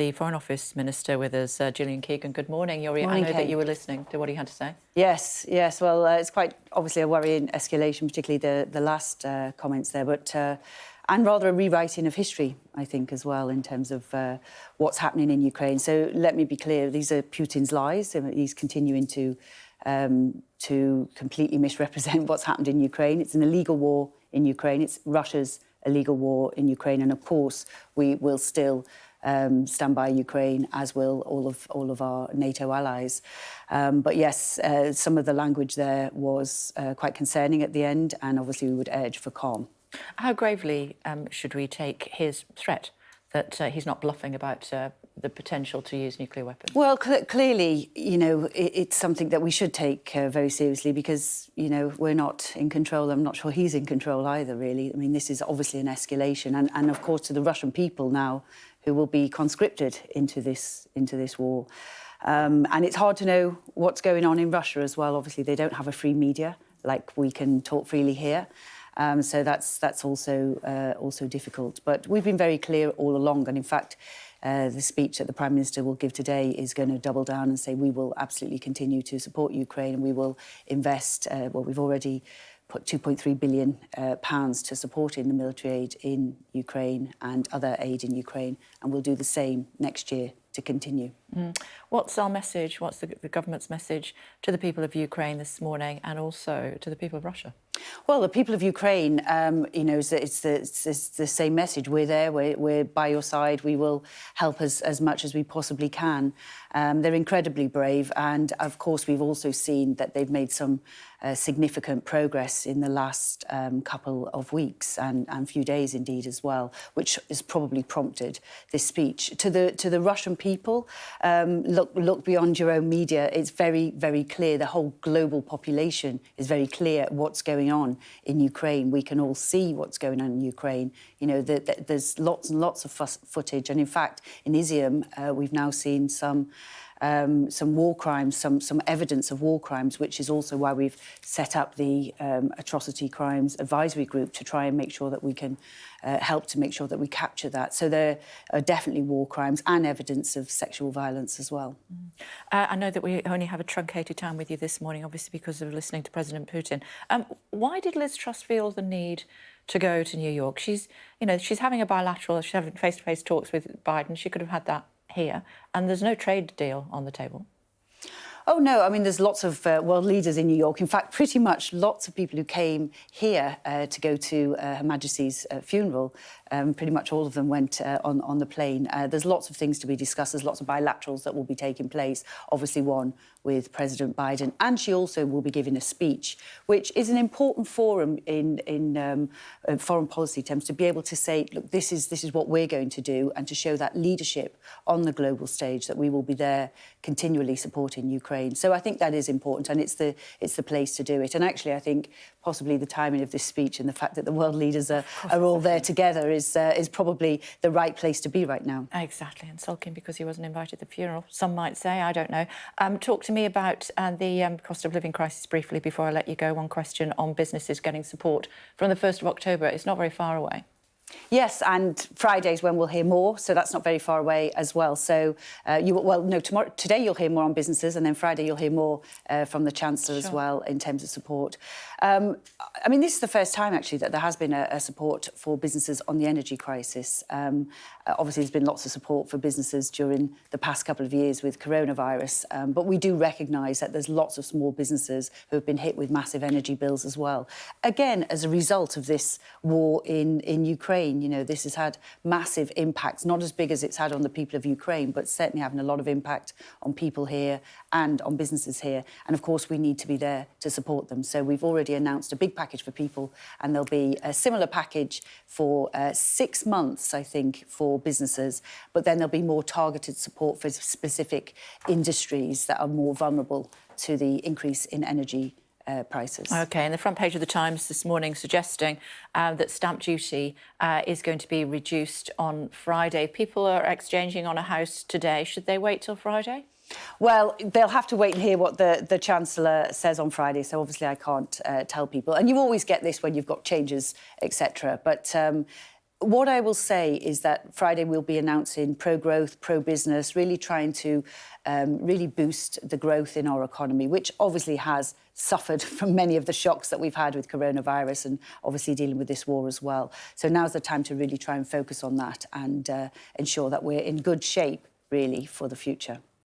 The Foreign Office Minister with us, Gillian Keegan. Good morning. Morning, I know Kate. that you were listening to what he had to say. Yes. Well, it's quite obviously a worrying escalation, particularly the last comments there, but and rather a rewriting of history, I think, as well, in terms of what's happening in Ukraine. So let me be clear: these are Putin's lies. He's continuing to completely misrepresent what's happened in Ukraine. It's an illegal war in Ukraine. It's Russia's illegal war in Ukraine, and of course, we will still stand by Ukraine, as will all of our NATO allies. But yes, some of the language there was quite concerning at the end, and obviously we would urge for calm. How gravely should we take his threat that he's not bluffing about the potential to use nuclear weapons? Well, clearly, it's something that we should take very seriously because, we're not in control. I'm not sure he's in control either, really. I mean, this is obviously an escalation. And of course, to the Russian people now who will be conscripted into this war. And it's hard to know what's going on in Russia as well. Obviously, they don't have a free media like we can talk freely here. So that's also difficult. But we've been very clear all along. And in fact, the speech that the Prime Minister will give today is going to double down and say we will absolutely continue to support Ukraine and we will invest. We've already put £2.3 billion to supporting the military aid in Ukraine and other aid in Ukraine, and we'll do the same next year to continue. What's our message? What's the government's message to the people of Ukraine this morning and also to the people of Russia? Well, the people of Ukraine, it's the same message. We're there. We're by your side. We will help as much as we possibly can. They're incredibly brave, and of course, we've also seen that they've made some significant progress in the last couple of weeks and few days, indeed, as well, which has probably prompted this speech. To the Russian people, look beyond your own media. It's very, very clear. The whole global population is very clear what's going on in Ukraine. We can all see what's going on in Ukraine. There's lots and lots of footage, and in fact, in Izium, we've now seen some war crimes, some evidence of war crimes, which is also why we've set up the Atrocity Crimes Advisory Group to try and make sure that we can help to make sure that we capture that. So there are definitely war crimes and evidence of sexual violence as well. I know that we only have a truncated time with you this morning, obviously because of listening to President Putin. Why did Liz Truss feel the need to go to New York? She's having a bilateral, she's having face-to-face talks with Biden. She could have had that here, and there's no trade deal on the table. Oh, no. I mean, there's lots of world leaders in New York. In fact, pretty much lots of people who came here to go to Her Majesty's funeral, pretty much all of them went on the plane. There's lots of things to be discussed. There's lots of bilaterals that will be taking place, obviously one with President Biden. And she also will be giving a speech, which is an important forum in foreign policy terms, to be able to say, look, this is what we're going to do, and to show that leadership on the global stage, that we will be there continually supporting Ukraine. So I think that is important, and it's the place to do it. And actually, I think possibly the timing of this speech and the fact that the world leaders are all there together is probably the right place to be right now. Exactly, and sulking because he wasn't invited to the funeral, some might say. I don't know. Talk to me about the cost of living crisis briefly before I let you go. One question on businesses getting support from the 1st of October. It's not very far away. Yes, and Friday's when we'll hear more, so that's not very far away as well. So, today you'll hear more on businesses, and then Friday you'll hear more from the Chancellor as well in terms of support. I mean, this is the first time, actually, that there has been a support for businesses on the energy crisis. Obviously, there's been lots of support for businesses during the past couple of years with coronavirus, but we do recognise that there's lots of small businesses who have been hit with massive energy bills as well. Again, as a result of this war in Ukraine, this has had massive impacts, not as big as it's had on the people of Ukraine, but certainly having a lot of impact on people here and on businesses here. And of course, we need to be there to support them. So we've already announced a big package for people, and there'll be a similar package for 6 months, I think, for businesses. But then there'll be more targeted support for specific industries that are more vulnerable to the increase in energy prices. OK, and the front page of the Times this morning suggesting that stamp duty is going to be reduced on Friday. People are exchanging on a house today. Should they wait till Friday? Well, they'll have to wait and hear what the Chancellor says on Friday, so obviously I can't tell people. And you always get this when you've got changes, etc. But What I will say is that Friday we'll be announcing pro-growth, pro-business, really trying to really boost the growth in our economy, which obviously has suffered from many of the shocks that we've had with coronavirus and obviously dealing with this war as well. So now's the time to really try and focus on that and ensure that we're in good shape, really, for the future.